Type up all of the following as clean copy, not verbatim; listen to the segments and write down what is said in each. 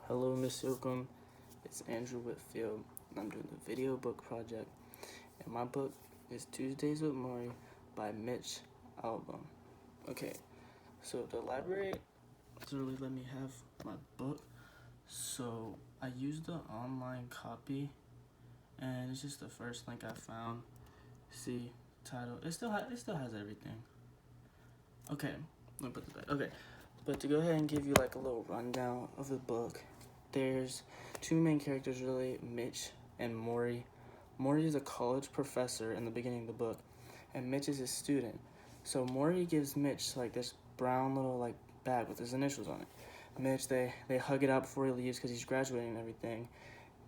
Hello, Miss Yoakum. It's Andrew Whitfield, and I'm doing the video book project. And my book is Tuesdays with Maury by Mitch Albom. Okay, so the library doesn't really let me have my book, so I used the online copy, and it's just the first link I found. See, title. It still has everything. Okay, let me put this back. Okay, but to go ahead and give you like a little rundown of the book, there's two main characters really, Mitch and Maury. Maury is a college professor in the beginning of the book, and Mitch is his student. So Maury gives Mitch like this brown little like bag with his initials on it. Mitch, they hug it out before he leaves because he's graduating and everything,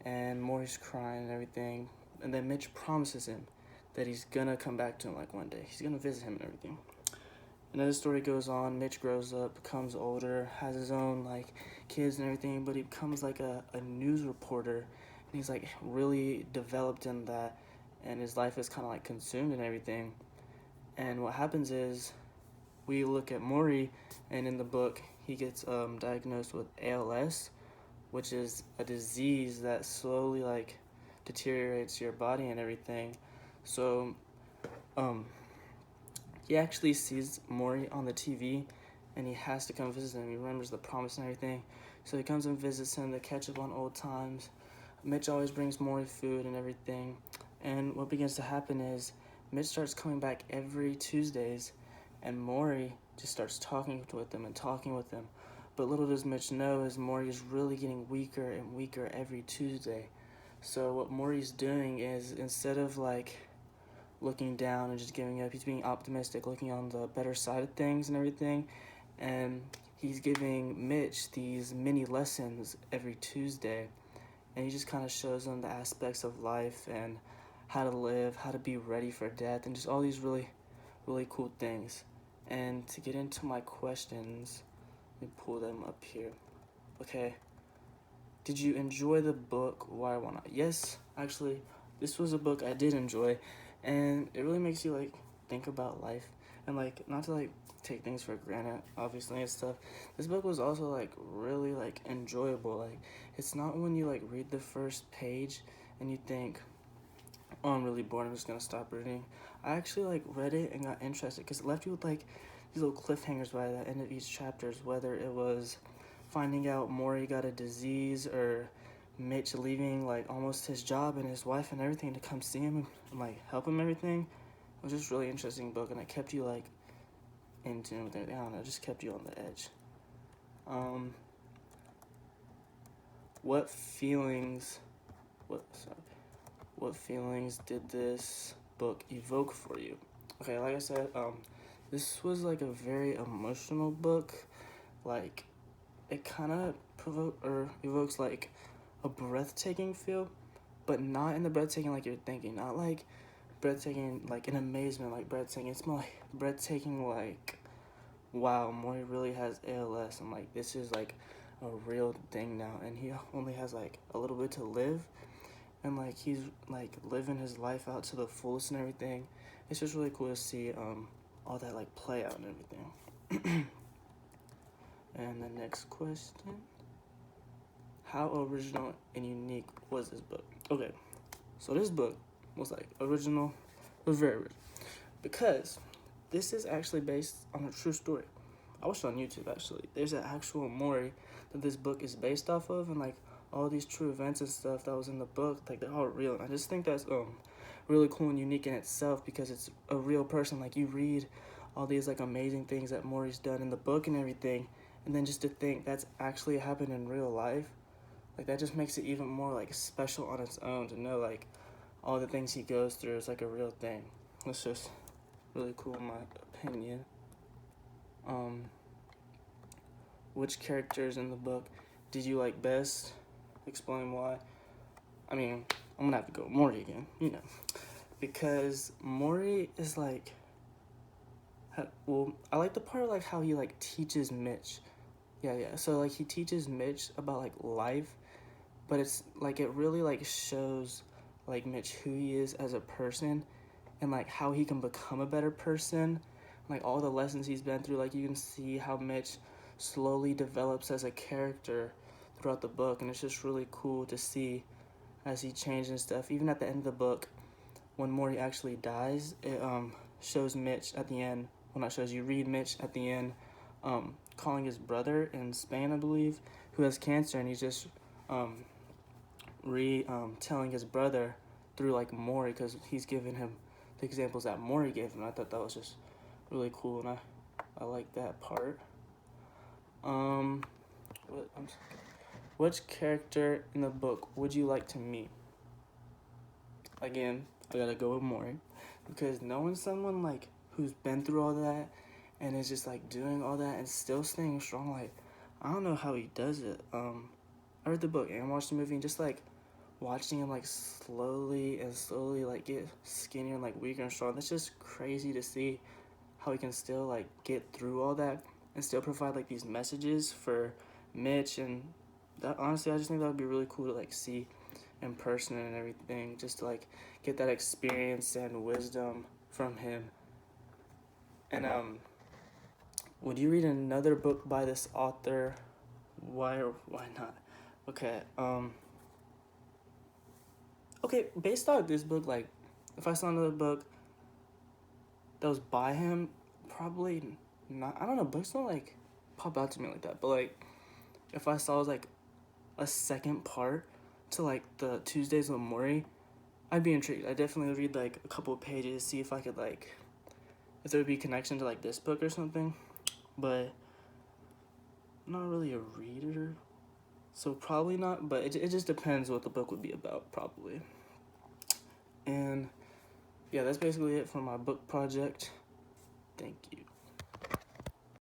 and Maury's crying and everything. And then Mitch promises him that he's gonna come back to him like one day. He's gonna visit him and everything. And as the story goes on, Mitch grows up, becomes older, has his own like kids and everything, but he becomes like a news reporter, and he's like really developed in that, and his life is kind of like consumed and everything. And what happens is we look at Maury, and in the book he gets diagnosed with ALS, which is a disease that slowly like deteriorates your body and everything. So um, he actually sees Maury on the TV, and he has to come visit him. He remembers the promise and everything. So he comes and visits him to catch up on old times. Mitch always brings Maury food and everything. And what begins to happen is Mitch starts coming back every Tuesdays, and Maury just starts talking with him and talking with him. But little does Mitch know is Maury is really getting weaker and weaker every Tuesday. So what Maury's doing is instead of like looking down and just giving up. He's being optimistic, looking on the better side of things and everything. And he's giving Mitch these mini lessons every Tuesday. And he just kind of shows him the aspects of life and how to live, how to be ready for death, and just all these really, really cool things. And to get into my questions, let me pull them up here. Okay. Did you enjoy the book? Why, why not? Yes, actually, this was a book I did enjoy, and it really makes you like think about life and like not to like take things for granted, obviously and stuff. This book was also like really like enjoyable. Like it's not when you like read the first page and you think, oh, I'm really bored, I'm just gonna stop reading. I actually like read it and got interested because it left you with like these little cliffhangers by the end of each chapters, whether it was finding out Maury got a disease or Mitch leaving like almost his job and his wife and everything to come see him and like help him and everything. It was just a really interesting book, and it kept you like in tune with everything. I don't know, it just kept you on the edge. Um, what feelings? What feelings did this book evoke for you? Okay, like I said, this was like a very emotional book. Like it kind of evokes like a breathtaking feel, but not in the breathtaking like you're thinking. Not like breathtaking like in amazement, like breathtaking. It's more like breathtaking like, wow, Maury really has ALS, and like this is like a real thing now, and he only has like a little bit to live, and like he's like living his life out to the fullest and everything. It's just really cool to see all that like play out and everything. And the next question: how original and unique was this book? Okay, so this book was like original. It was very original because this is actually based on a true story. I watched it on YouTube actually. There's an actual Maury that this book is based off of, and like all these true events and stuff that was in the book, like they're all real. And I just think that's really cool and unique in itself because it's a real person. Like you read all these like amazing things that Maury's done in the book and everything, and then just to think that's actually happened in real life, like that just makes it even more like special on its own to know like all the things he goes through is like a real thing. It's just really cool in my opinion. Um, which characters in the book did you like best? Explain why. I mean, I'm gonna have to go with Maury again, you know, because Maury is like, well, I like the part like how he like teaches Mitch. Yeah. So like he teaches Mitch about like life, but it's like it really like shows like Mitch who he is as a person and like how he can become a better person, like all the lessons he's been through. Like you can see how Mitch slowly develops as a character throughout the book, and it's just really cool to see as he changes and stuff. Even at the end of the book, when Morty actually dies, it shows Mitch at the end. Well, not shows, you read Mitch at the end calling his brother in Spain, I believe, who has cancer, and he's just telling his brother through like Morty, because he's giving him the examples that Morty gave him. I thought that was just really cool, and I like that part. Which character in the book would you like to meet? Again, I gotta go with Morty, because knowing someone like who's been through all that and is just like doing all that and still staying strong, like I don't know how he does it. I read the book and watched the movie, and just like watching him like slowly like get skinnier and like weaker and strong. That's just crazy to see how he can still like get through all that and still provide like these messages for Mitch. And that, honestly, I just think that would be really cool to like see in person and everything, just to like get that experience and wisdom from him. And would you read another book by this author? Why or why not? Okay, okay, based on this book, like if I saw another book that was by him, probably not. I don't know, books don't like pop out to me like that, but like if I saw like a second part to like the Tuesdays with Morty, I'd be intrigued. I definitely would read like a couple of pages, see if I could like, if there would be a connection to like this book or something. But I'm not really a reader, so probably not. But it just depends what the book would be about, probably. And yeah, that's basically it for my book project. Thank you.